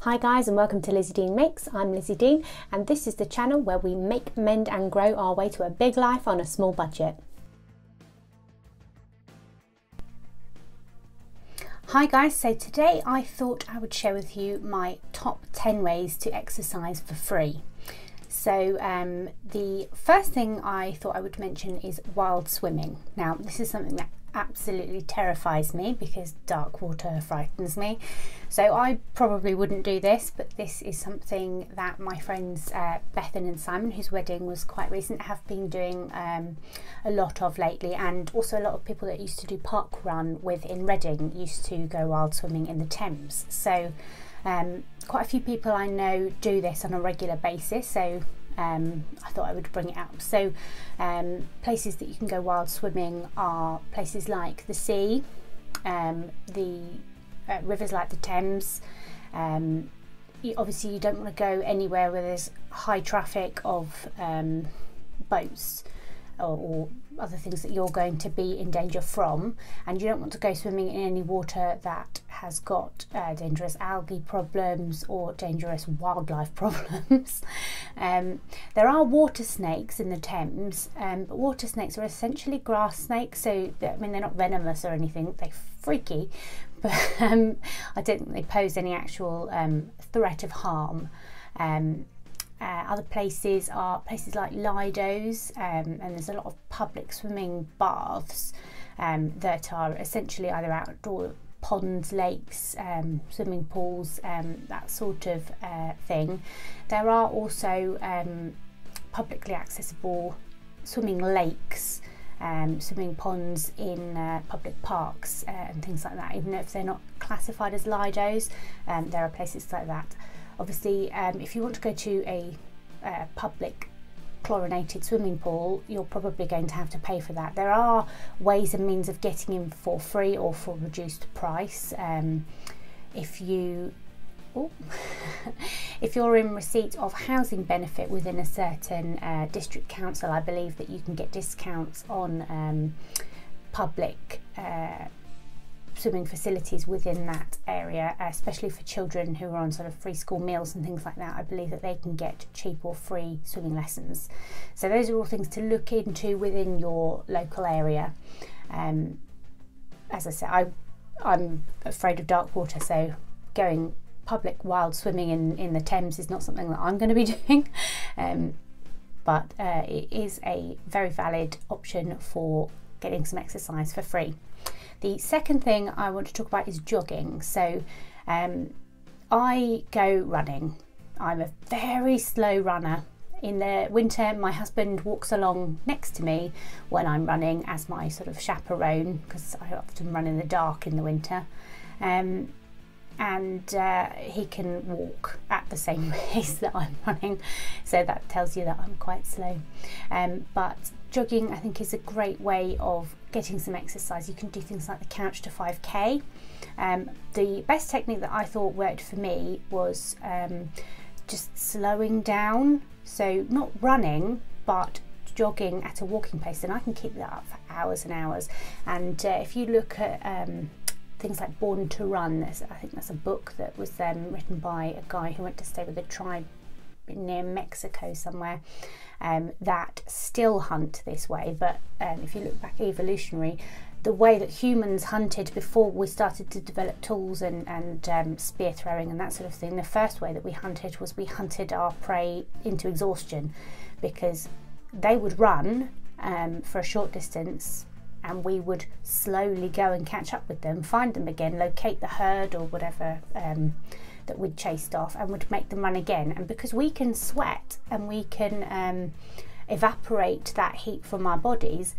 Hi guys, and welcome to Lizzie Dean Makes. I'm Lizzie Dean, and this is the channel where we make, mend and grow our way to a big life on a small budget. Hi guys, so today I thought I would share with you my top 10 ways to exercise for free. So the first thing I thought I would mention is wild swimming. Now this is something that absolutely terrifies me because dark water frightens me, so I probably wouldn't do this, but this is something that my friends Bethan and Simon, whose wedding was quite recent, have been doing a lot of lately, and also a lot of people that used to do park run with in Reading used to go wild swimming in the Thames. So quite a few people I know do this on a regular basis, so I thought I would bring it up. So places that you can go wild swimming are places like the sea, the rivers like the Thames. Obviously you don't want to go anywhere where there's high traffic of boats or other things that you're going to be in danger from, and you don't want to go swimming in any water that has got dangerous algae problems or dangerous wildlife problems. There are water snakes in the Thames, but water snakes are essentially grass snakes, so I mean they're not venomous or anything, they're freaky, but I don't think they pose any actual threat of harm. Other places are places like Lido's, and there's a lot of public swimming baths that are essentially either outdoor ponds, lakes, swimming pools, that sort of thing. There are also publicly accessible swimming lakes, swimming ponds in public parks and things like that. Even if they're not classified as Lido's, there are places like that. Obviously, if you want to go to a public chlorinated swimming pool, you're probably going to have to pay for that. There are ways and means of getting in for free or for reduced price. If you're in receipt of housing benefit within a certain district council, I believe that you can get discounts on public swimming facilities within that area, especially for children who are on sort of free school meals and things like that. I believe that they can get cheap or free swimming lessons. So those are all things to look into within your local area. As I said, I'm afraid of dark water, so going public wild swimming in the Thames is not something that I'm going to be doing, but it is a very valid option for getting some exercise for free. The second thing I want to talk about is jogging. So I go running. I'm a very slow runner. In the winter, my husband walks along next to me when I'm running as my sort of chaperone, because I often run in the dark in the winter. And he can walk at the same pace that I'm running, so that tells you that I'm quite slow. But jogging, I think, is a great way of getting some exercise. You can do things like the couch to 5k. The best technique that I thought worked for me was just slowing down, so not running but jogging at a walking pace, and I can keep that up for hours and hours. And if you look at things like Born to Run, I think that's a book that was written by a guy who went to stay with a tribe near Mexico somewhere that still hunt this way. But if you look back evolutionary, the way that humans hunted before we started to develop tools and spear throwing and that sort of thing, the first way that we hunted was we hunted our prey into exhaustion, because they would run for a short distance, and we would slowly go and catch up with them, find them again, locate the herd or whatever that we'd chased off, and would make them run again. And because we can sweat and we can evaporate that heat from our bodies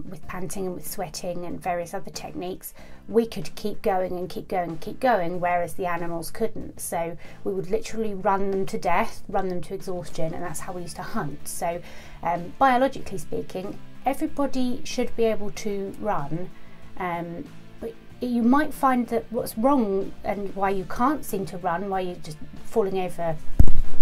with panting and with sweating and various other techniques, we could keep going and keep going and keep going, whereas the animals couldn't. So we would literally run them to death, run them to exhaustion, and that's how we used to hunt. So biologically speaking, everybody should be able to run, but you might find that what's wrong and why you can't seem to run, why you're just falling over,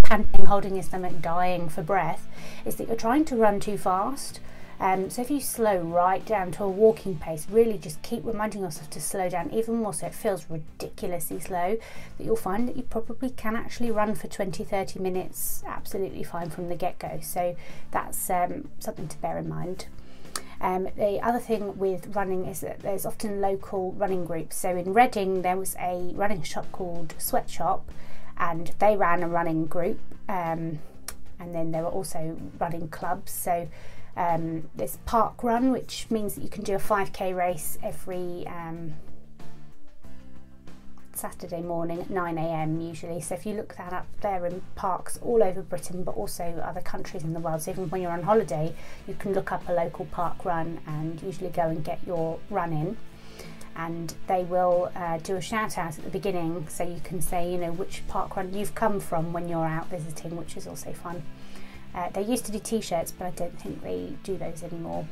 panting, holding your stomach, dying for breath, is that you're trying to run too fast. So if you slow right down to a walking pace, really just keep reminding yourself to slow down even more so it feels ridiculously slow, that you'll find that you probably can actually run for 20-30 minutes absolutely fine from the get-go. So that's something to bear in mind. The other thing with running is that there's often local running groups. So in Reading there was a running shop called Sweatshop, and they ran a running group, and then there were also running clubs. So there's Park Run, which means that you can do a 5k race every Saturday morning at 9 AM usually. So if you look that up, there in parks all over Britain, but also other countries in the world. So even when you're on holiday, you can look up a local park run and usually go and get your run in. And they will do a shout out at the beginning, so you can say, you know, which park run you've come from when you're out visiting, which is also fun. They used to do t-shirts, but I don't think they do those anymore.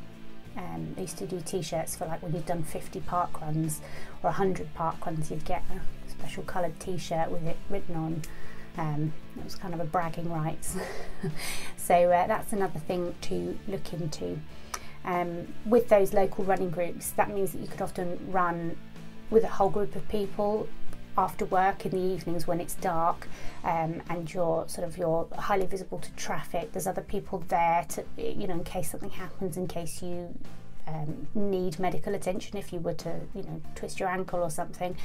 They used to do t-shirts for like when you've done 50 park runs or 100 park runs, you'd get a special coloured t-shirt with it written on. It was kind of a bragging rights. So that's another thing to look into. With those local running groups, that means that you could often run with a whole group of people after work in the evenings when it's dark, and you're highly visible to traffic. There's other people there to, you know, in case something happens, in case you need medical attention, if you were to, you know, twist your ankle or something.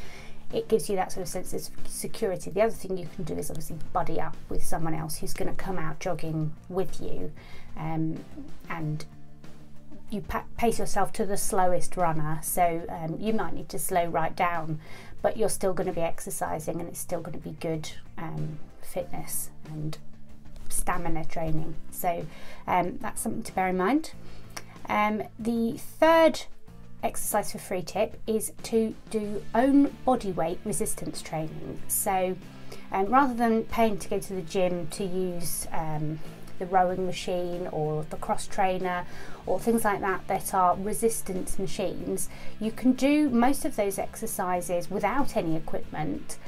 It gives you that sort of sense of security. The other thing you can do is obviously buddy up with someone else who's going to come out jogging with you, and you pace yourself to the slowest runner. So you might need to slow right down, but you're still going to be exercising, and it's still going to be good fitness and stamina training. So that's something to bear in mind. The third exercise for free tip is to do own body weight resistance training. So rather than paying to go to the gym to use the rowing machine or the cross trainer or things like that that are resistance machines, you can do most of those exercises without any equipment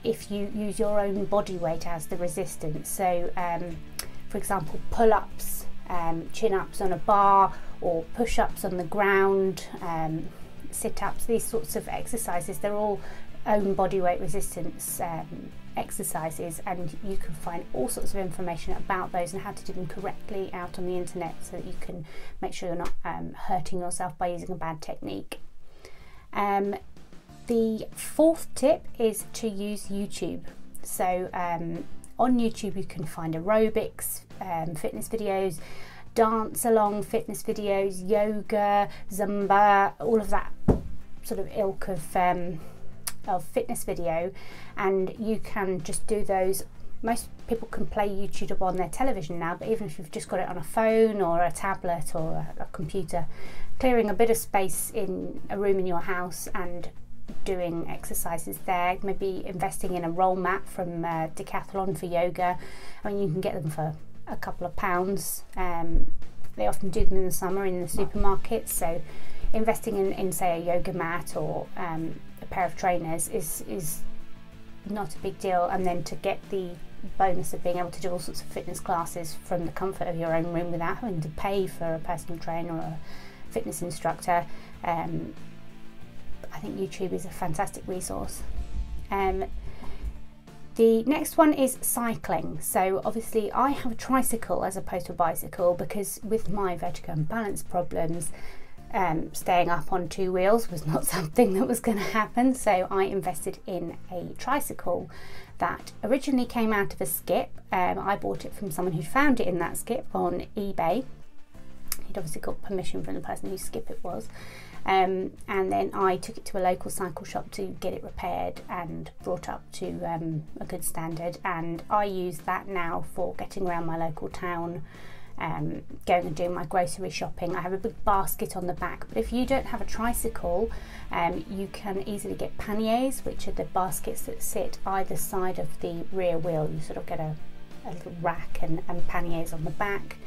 if you use your own body weight as the resistance. So for example, pull-ups, chin-ups on a bar, or push-ups on the ground, sit-ups, these sorts of exercises, they're all own body weight resistance exercises, and you can find all sorts of information about those and how to do them correctly out on the internet, so that you can make sure you're not hurting yourself by using a bad technique. The fourth tip is to use YouTube. So on YouTube you can find aerobics, fitness videos, dance along fitness videos, yoga, Zumba, all of that sort of ilk of fitness video, and you can just do those. Most people can play YouTube on their television now, but even if you've just got it on a phone or a tablet or a computer, clearing a bit of space in a room in your house and doing exercises there, maybe investing in a roll mat from Decathlon for yoga. I mean, you can get them for a couple of pounds. They often do them in the summer in the supermarkets, so investing in say a yoga mat or a pair of trainers is not a big deal. And then to get the bonus of being able to do all sorts of fitness classes from the comfort of your own room without having to pay for a personal trainer or a fitness instructor, I think YouTube is a fantastic resource. The next one is cycling. So obviously I have a tricycle as opposed to a bicycle, because with my vertigo and balance problems, staying up on two wheels was not something that was going to happen. So I invested in a tricycle that originally came out of a skip. I bought it from someone who found it in that skip on eBay. He'd obviously got permission from the person whose skip it was. And then I took it to a local cycle shop to get it repaired and brought up to a good standard, and I use that now for getting around my local town, going and doing my grocery shopping. I have a big basket on the back, but if you don't have a tricycle, you can easily get panniers, which are the baskets that sit either side of the rear wheel. You sort of get a little rack and panniers on the back.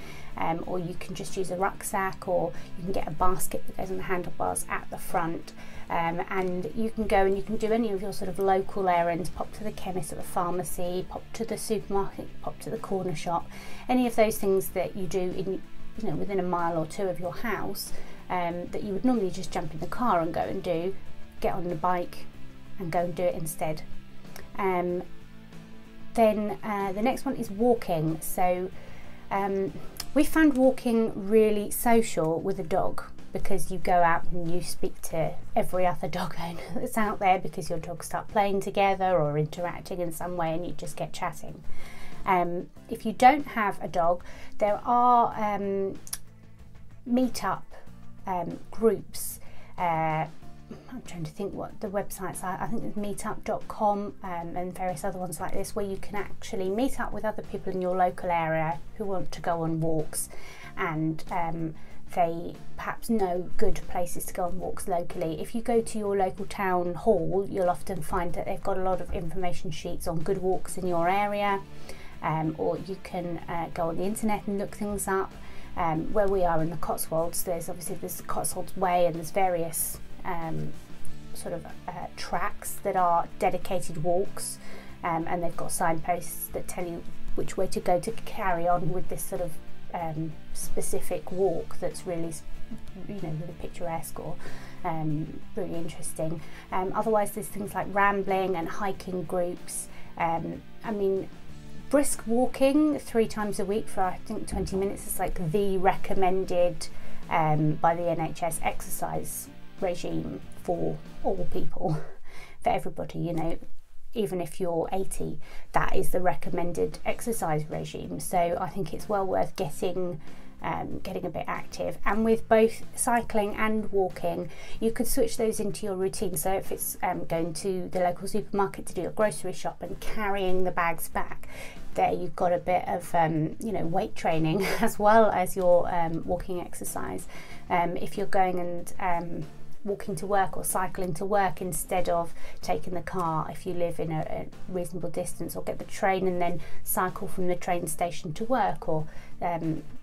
Or you can just use a rucksack, or you can get a basket that goes on the handlebars at the front, and you can go and you can do any of your sort of local errands, pop to the chemist or the pharmacy, pop to the supermarket, pop to the corner shop, any of those things that you do you know, within a mile or two of your house, that you would normally just jump in the car and go and do, get on the bike and go and do it instead. Then the next one is walking. So we found walking really social with a dog, because you go out and you speak to every other dog owner that's out there, because your dogs start playing together or interacting in some way and you just get chatting. If you don't have a dog, there are meetup groups. I'm trying to think what the websites are. I think there's meetup.com and various other ones like this, where you can actually meet up with other people in your local area who want to go on walks, and they perhaps know good places to go on walks locally. If you go to your local town hall, you'll often find that they've got a lot of information sheets on good walks in your area, or you can go on the internet and look things up. Where we are in the Cotswolds, there's the Cotswolds Way, and there's various tracks that are dedicated walks, and they've got signposts that tell you which way to go to carry on with this sort of specific walk that's really, you know, really picturesque or really interesting. Otherwise, there's things like rambling and hiking groups. I mean, brisk walking 3 times a week for, I think, 20 minutes is like the recommended by the NHS exercise regime for all people, for everybody, you know. Even if you're 80, that is the recommended exercise regime. So I think it's well worth getting a bit active. And with both cycling and walking, you could switch those into your routine. So if it's going to the local supermarket to do your grocery shop and carrying the bags back, there you've got a bit of you know, weight training as well as your walking exercise. If you're going and walking to work or cycling to work instead of taking the car, if you live in a reasonable distance, or get the train and then cycle from the train station to work, or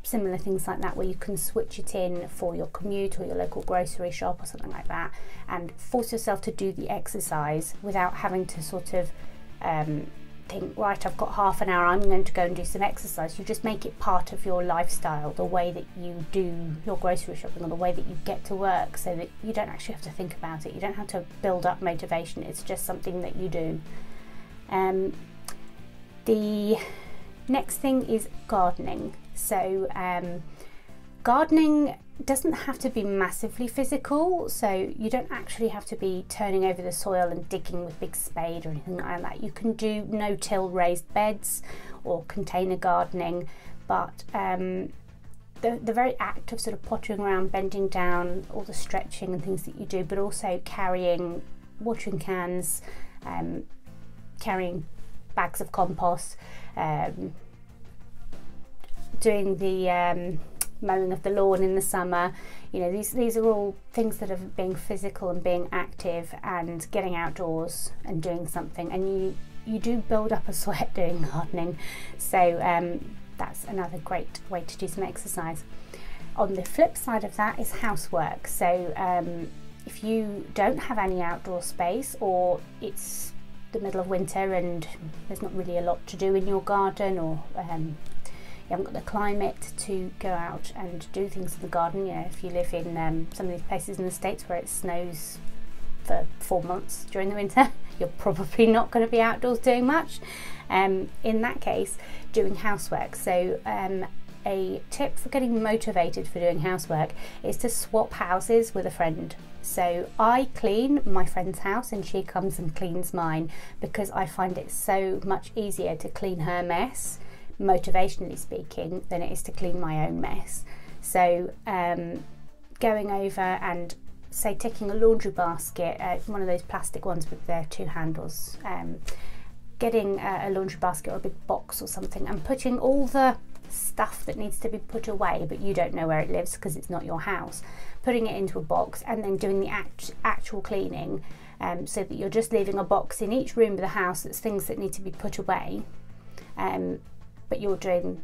similar things like that, where you can switch it in for your commute or your local grocery shop or something like that, and force yourself to do the exercise without having to sort of think, right, I've got half an hour, I'm going to go and do some exercise. You just make it part of your lifestyle, the way that you do your grocery shopping or the way that you get to work, so that you don't actually have to think about it. You don't have to build up motivation. It's just something that you do. The next thing is gardening. So gardening doesn't have to be massively physical, so you don't actually have to be turning over the soil and digging with a big spade or anything like that. You can do no-till raised beds or container gardening, but the very act of sort of pottering around, bending down, all the stretching and things that you do, but also carrying watering cans, carrying bags of compost, doing the mowing of the lawn in the summer, you know, these are all things that are being physical and being active and getting outdoors and doing something, and you do build up a sweat doing gardening, so that's another great way to do some exercise. On the flip side of that is housework. So if you don't have any outdoor space, or it's the middle of winter and there's not really a lot to do in your garden, or you haven't got the climate to go out and do things in the garden. You know, if you live in some of these places in the States where it snows for 4 months during the winter, you're probably not going to be outdoors doing much. In that case, doing housework. So a tip for getting motivated for doing housework is to swap houses with a friend. So I clean my friend's house and she comes and cleans mine, because I find it so much easier to clean her mess, motivationally speaking, than it is to clean my own mess. So going over and, say, taking a laundry basket, one of those plastic ones with their 2 handles, getting a laundry basket or a big box or something, and putting all the stuff that needs to be put away but you don't know where it lives because it's not your house, putting it into a box, and then doing the actual cleaning, so that you're just leaving a box in each room of the house that's things that need to be put away, but you're doing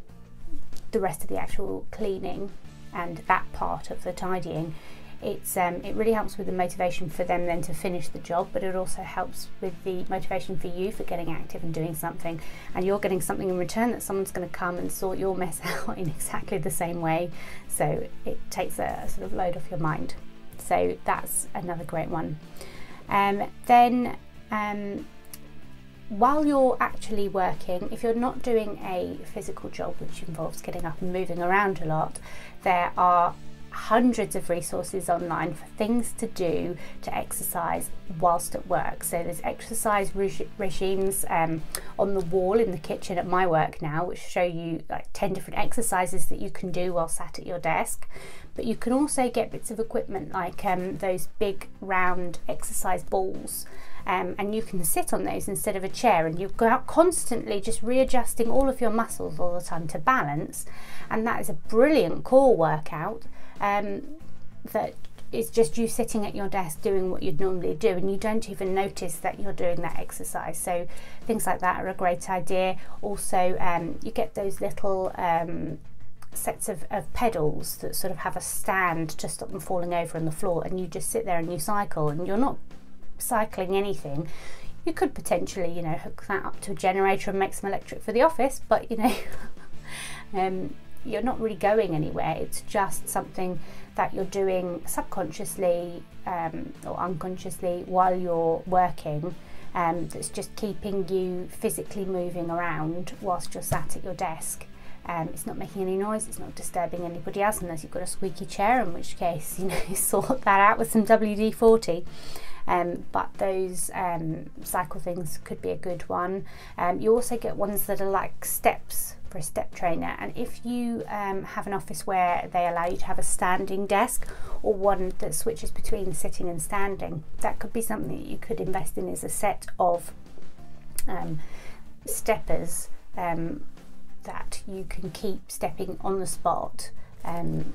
the rest of the actual cleaning and that part of the tidying. it really helps with the motivation for them then to finish the job, but it also helps with the motivation for you for getting active and doing something, and you're getting something in return, that someone's going to come and sort your mess out in exactly the same way, so it takes a sort of load off your mind. So that's another great one. While you're actually working, if you're not doing a physical job which involves getting up and moving around a lot, there are hundreds of resources online for things to do to exercise whilst at work. So there's exercise regimes on the wall in the kitchen at my work now, which show you like 10 different exercises that you can do while sat at your desk. But you can also get bits of equipment like those big round exercise balls, and you can sit on those instead of a chair, and you go out constantly just readjusting all of your muscles all the time to balance, and that is a brilliant core workout that is just you sitting at your desk doing what you'd normally do, and you don't even notice that you're doing that exercise. So things like that are a great idea. Also you get those little sets of pedals that sort of have a stand to stop them falling over on the floor, and you just sit there and you cycle, and you're not cycling anything. You could potentially, you know, hook that up to a generator and make some electric for the office, but you know you're not really going anywhere. It's just something that you're doing subconsciously or unconsciously while you're working, that's just keeping you physically moving around whilst you're sat at your desk. It's not making any noise, it's not disturbing anybody else, unless you've got a squeaky chair, in which case, you know, sort that out with some WD-40. But those cycle things could be a good one. You also get ones that are like steps for a step trainer, and if you have an office where they allow you to have a standing desk, or one that switches between sitting and standing, that could be something that you could invest in, as a set of steppers that you can keep stepping on the spot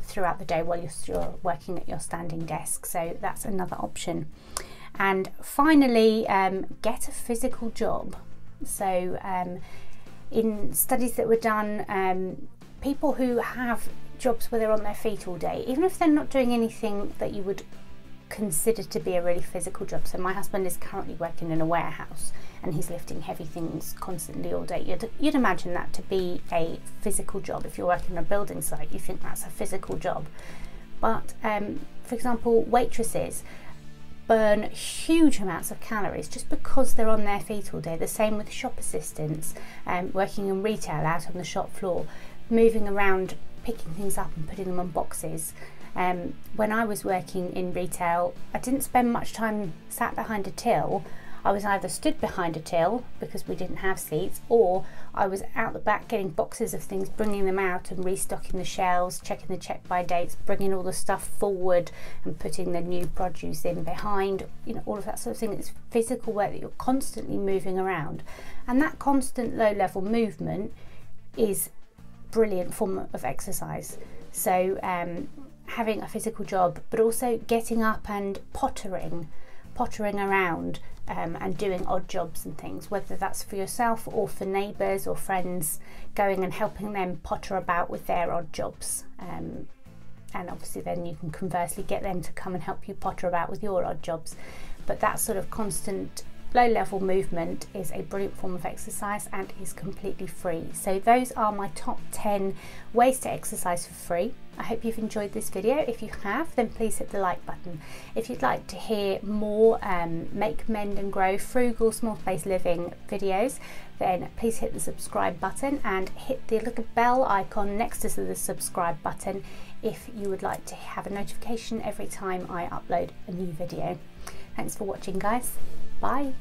throughout the day while you're working at your standing desk. So that's another option. And finally, get a physical job. So in studies that were done, people who have jobs where they're on their feet all day, even if they're not doing anything that you would consider to be a really physical job. So my husband is currently working in a warehouse, and he's lifting heavy things constantly all day. You'd imagine that to be a physical job. If you're working on a building site, you think that's a physical job. But for example, waitresses burn huge amounts of calories just because they're on their feet all day. The same with shop assistants, working in retail out on the shop floor, moving around, picking things up and putting them on boxes. When I was working in retail, I didn't spend much time sat behind a till. I was either stood behind a till because we didn't have seats, or I was out the back getting boxes of things, bringing them out and restocking the shelves, checking the check by dates, bringing all the stuff forward and putting the new produce in behind, you know, all of that sort of thing. It's physical work that you're constantly moving around, and that constant low level movement is a brilliant form of exercise. So having a physical job, but also getting up and pottering around and doing odd jobs and things, whether that's for yourself or for neighbours or friends, going and helping them potter about with their odd jobs, and obviously then you can conversely get them to come and help you potter about with your odd jobs. But that sort of constant low level movement is a brilliant form of exercise and is completely free. So those are my top 10 ways to exercise for free. I hope you've enjoyed this video. If you have, then please hit the like button. If you'd like to hear more make, mend and grow frugal small space living videos, then please hit the subscribe button and hit the little bell icon next to the subscribe button if you would like to have a notification every time I upload a new video. Thanks for watching, guys. Bye.